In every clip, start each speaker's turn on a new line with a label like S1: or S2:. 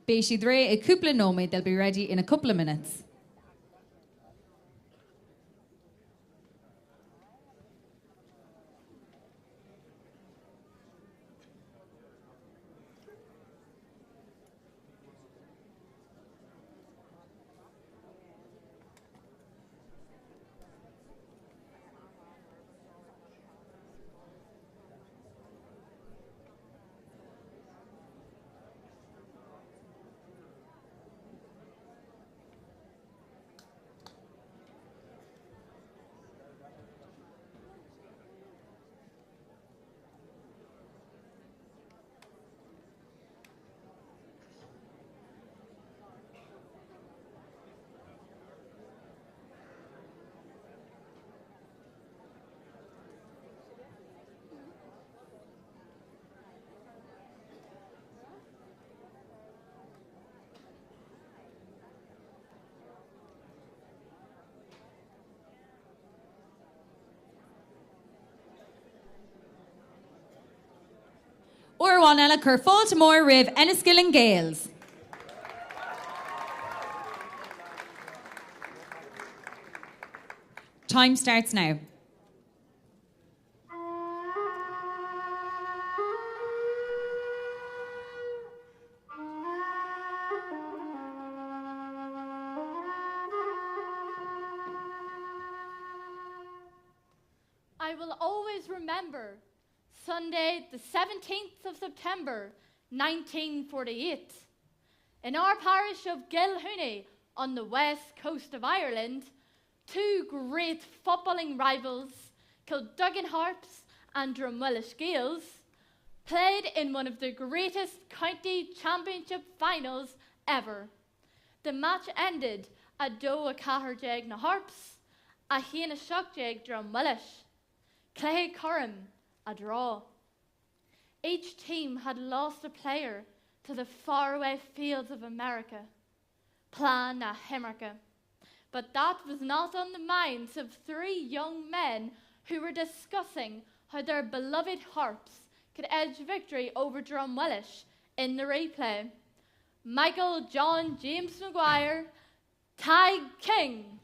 S1: Beishi Dre a couple of nomi, they'll be ready in a couple of minutes. Orwan ela Curfol to more Riv Enniskill and Gales. Time starts now.
S2: I will always remember Sunday, the 17th of September, 1948. In our parish of Gaeil Inis on the west coast of Ireland, two great footballing rivals, Kilduggan Harps and Drumwellish Gaels, played in one of the greatest county championship finals ever. The match ended a do a Caharjeg na Harps, a Hina Shockjeg Drumwellish, Clay Curran, a draw. Each team had lost a player to the faraway fields of America, Plan na Himmerka. But that was not on the minds of three young men who were discussing how their beloved harps could edge victory over Drumwellish in the replay. Michael John James Maguire, Ty King,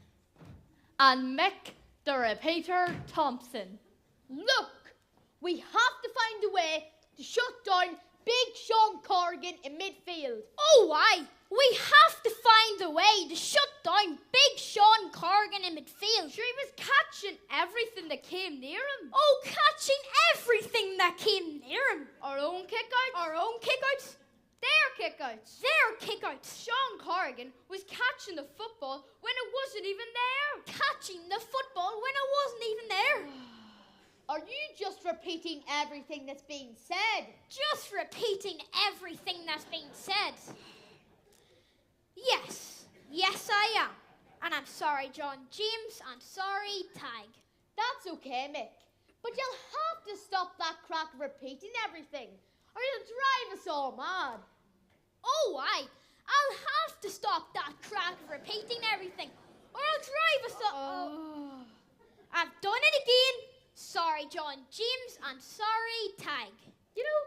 S2: and Mick the Repeater Thompson.
S3: Look! We have to find a way to shut down Big Sean Corrigan in midfield.
S4: Oh, aye. We have to find a way to shut down Big Sean Corrigan in midfield.
S3: Sure, he was catching everything that came near him.
S4: Oh, catching everything that came near him.
S3: Our own kickouts.
S4: Our own kickouts.
S3: Their kickouts.
S4: Their kickouts.
S3: Sean Corrigan was catching the football when it wasn't even there.
S4: Catching the football when it wasn't even there.
S3: Are you just repeating everything that's being said?
S4: Just repeating everything that's being said. Yes. Yes, I am. And I'm sorry, John James. I'm sorry, Tag.
S3: That's okay, Mick. But you'll have to stop that crack of repeating everything, or you'll drive us all mad.
S4: Oh, aye. I'll have to stop that crack of repeating everything, or I'll drive us all... I've done it again. Sorry, John James, and sorry, Tag.
S3: You know,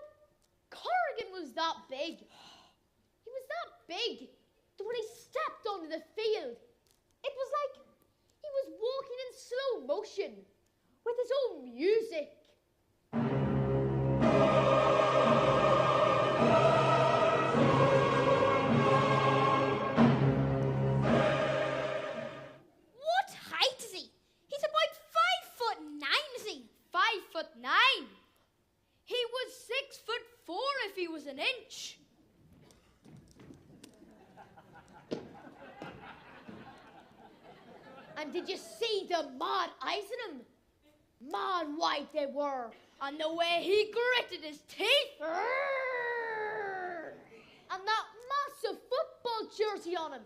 S3: Corrigan was that big. He was that big that when he stepped onto the field, it was like he was walking in slow motion with his own music.
S4: What height is he? He's about 5'9", is he?
S3: 5'9". He was 6'4" if he was an inch. And did you see the mad eyes in him? Mad white they were, and the way he gritted his teeth. And that massive football jersey on him.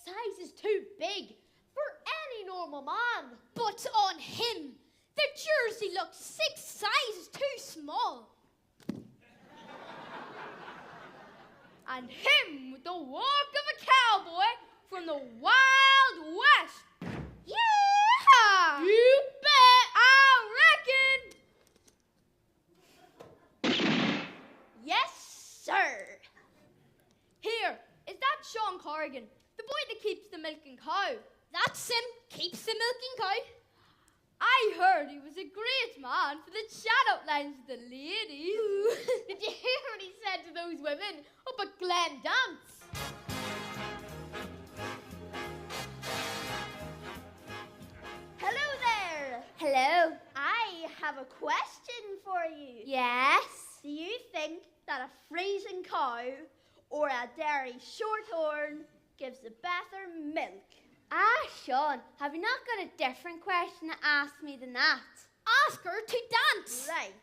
S3: 6 sizes too big for any normal man.
S4: But on him, the jersey looked 6 sizes too small.
S3: And him with the walk of a cowboy from the Wild West.
S4: Yeah!
S3: You bet, I reckon. Yes, sir.
S2: Corrigan, the boy that keeps the milking cow.
S4: That's him, keeps the milking cow.
S2: I heard he was a great man for the chat up lines of the ladies.
S3: Did you hear what he said to those women up at Glen Dance? Hello there.
S4: Hello.
S3: I have a question for you.
S4: Yes?
S3: Do you think that a freezing cow or a dairy shorthorn gives the better milk?
S4: Ah, Sean, have you not got a different question to ask me than that? Ask her to dance.
S3: Right.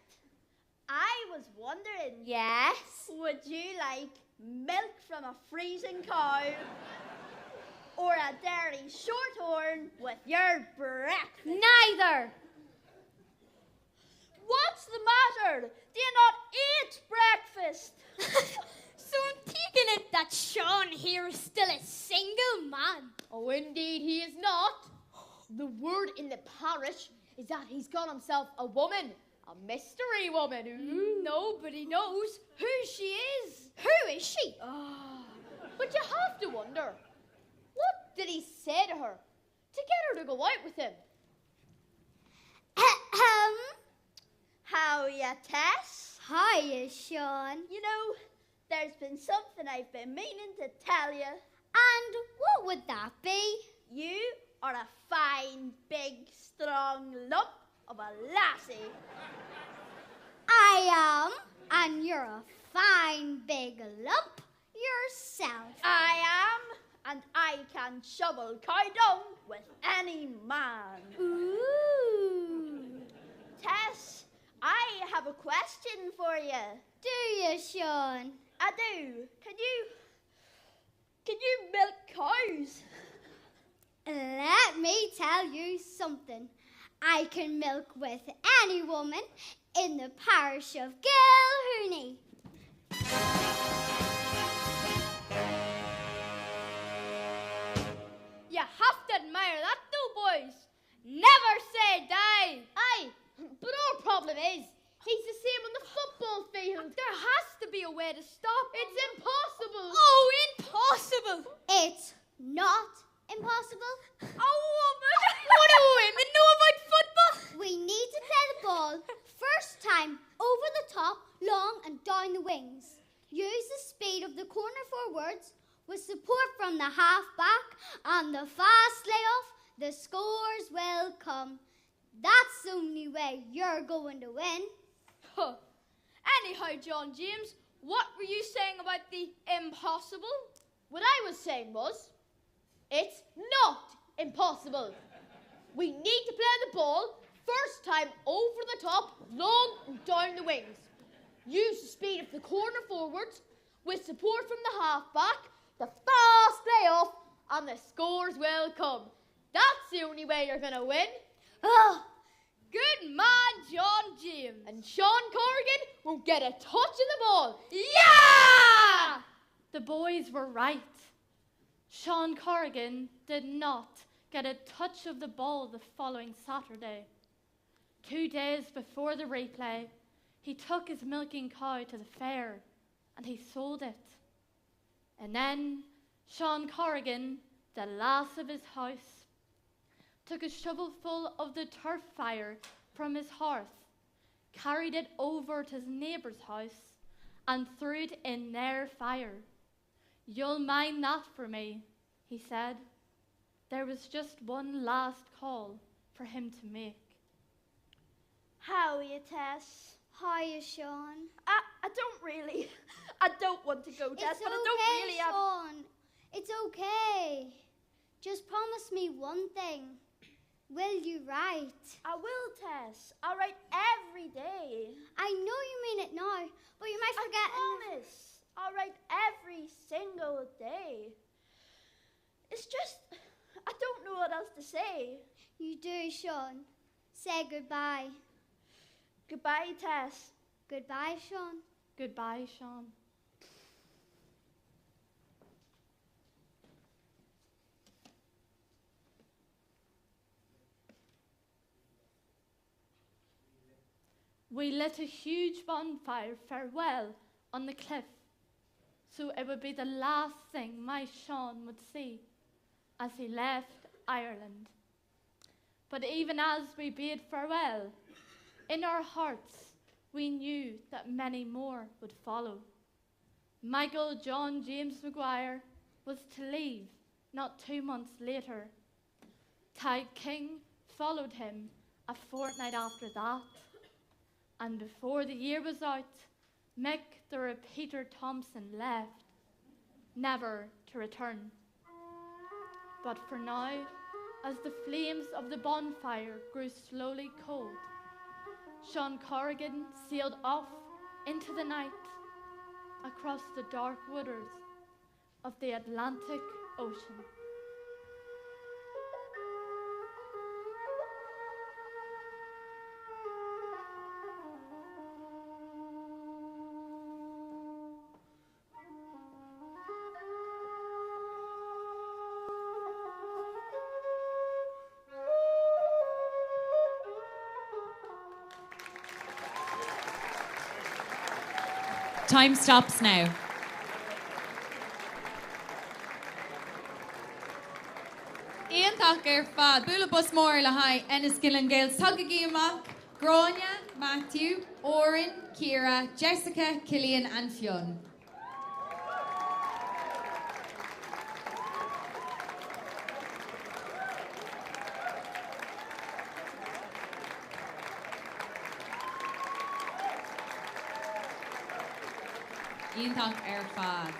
S3: I was wondering,
S4: Yes?
S3: would you like milk from a freezing cow or a dairy shorthorn with your breakfast?
S4: Neither.
S3: What's the matter? Do you not eat breakfast?
S4: So I'm taking it that Sean here is still a single man.
S3: Oh, indeed he is not. The word in the parish is that he's got himself a woman, a mystery woman. Ooh.
S2: Nobody knows who she is.
S4: Who is she?
S3: But you have to wonder, what did he say to her to get her to go out with him? How ya, Tess?
S4: Hiya, Sean.
S3: You know, there's been something I've been meaning to tell you.
S4: And what would that be?
S3: You are a fine, big, strong lump of a lassie.
S4: I am, and you're a fine big lump yourself.
S3: I am, and I can shovel cow dung with any man.
S4: Ooh.
S3: Tess, I have a question for you.
S4: Do you, Sean?
S3: I do. Can you milk cows?
S4: Let me tell you something. I can milk with any woman in the parish of Gaeil Inis.
S2: You have to admire that though, boys. Never say die.
S3: Aye, but our problem is, he's the same on the football field.
S2: There has to be a way to stop him.
S3: It's impossible.
S2: Oh, impossible.
S4: It's not impossible.
S2: A woman. What do women know about football?
S4: We need to play the ball first time over the top, long and down the wings. Use the speed of the corner forwards with support from the half back and the fast layoff. The scores will come. That's the only way you're going to win.
S2: Huh. Anyhow, John James, what were you saying about the impossible?
S3: What I was saying was, it's not impossible. We need to play the ball first time over the top, long and down the wings. Use the speed of the corner forwards with support from the half back, the fast layoff, and the scores will come. That's the only way you're going to win.
S4: Oh,
S2: Good man, John James.
S3: And Sean Corrigan won't get a touch of the ball.
S2: Yeah! The boys were right. Sean Corrigan did not get a touch of the ball the following Saturday. 2 days before the replay, he took his milking cow to the fair and he sold it. And then Sean Corrigan, the lass of his house, took a shovelful of the turf fire from his hearth, carried it over to his neighbour's house, and threw it in their fire. "You'll mind that for me," he said. There was just one last call for him to make.
S3: How are you, Tess?
S4: hiya, Sean.
S3: I don't want to go, Tess, but I don't really have...
S4: Sean. It's okay. Just promise me one thing. Will you write?
S3: I will, Tess. I'll write every day.
S4: I know you mean it now, but you might forget.
S3: I promise. I'll write every single day. It's just, I don't know what else to say.
S4: You do, Sean. Say goodbye.
S3: Goodbye, Tess.
S4: Goodbye, Sean.
S2: Goodbye, Sean. We lit a huge bonfire farewell on the cliff. so it would be the last thing my Sean would see as he left Ireland. But even as we bade farewell, in our hearts we knew that many more would follow. Michael John James Maguire was to leave not 2 months later. Ty King followed him a fortnight after that. And before the year was out, Mick the Repeater Thompson left, never to return. But for now, as the flames of the bonfire grew slowly cold, Sean Corrigan sailed off into the night across the dark waters of the Atlantic Ocean.
S1: Time stops now. Ian Tucker, fad, Bula Bus Mór le Hai, Inis Ceithleann Gaeil Tugagíamach, Gráinne, Matthew, Oren, Ciara, Jessica, Cillian and Fionn. Ian Tucker, fad.